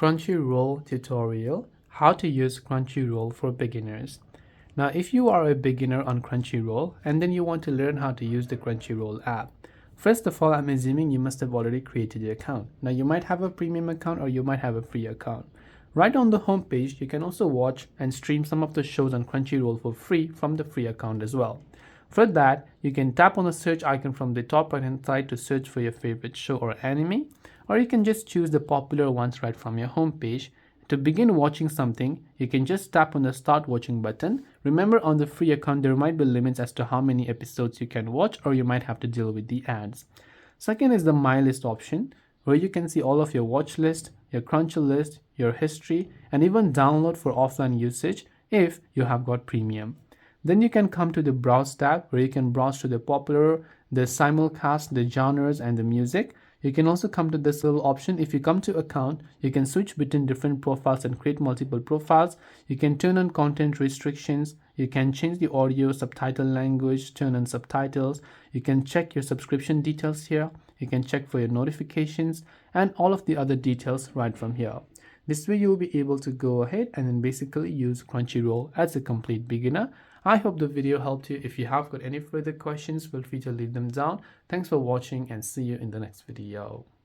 Crunchyroll tutorial, how to use Crunchyroll for beginners. Now, if you are a beginner on Crunchyroll and then you want to learn how to use the Crunchyroll app, first of all, I'm assuming you must have already created your account. Now, you might have a premium account or you might have a free account. Right on the home page, you can also watch and stream some of the shows on Crunchyroll for free from the free account as well. For that, you can tap on the search icon from the top right hand side to search for your favorite show or anime, or you can just choose the popular ones right from your home page. To begin watching something, you can just tap on the start watching button. Remember, on the free account there might be limits as to how many episodes you can watch, or you might have to deal with the ads. Second is the My List option, where you can see all of your watch list, your Crunchy list, your history, and even download for offline usage if you have got premium. Then you can come to the Browse tab, where you can browse to the popular, the simulcast, the genres, and the music. You can also come to this little option. If you come to account, you can switch between different profiles and create multiple profiles. You can turn on content restrictions. You can change the audio, subtitle language, turn on subtitles. You can check your subscription details here. You can check for your notifications and all of the other details right from here. This way you'll be able to go ahead and then basically use Crunchyroll as a complete beginner. I hope the video helped you. If you have got any further questions, feel free to leave them down. Thanks for watching and see you in the next video.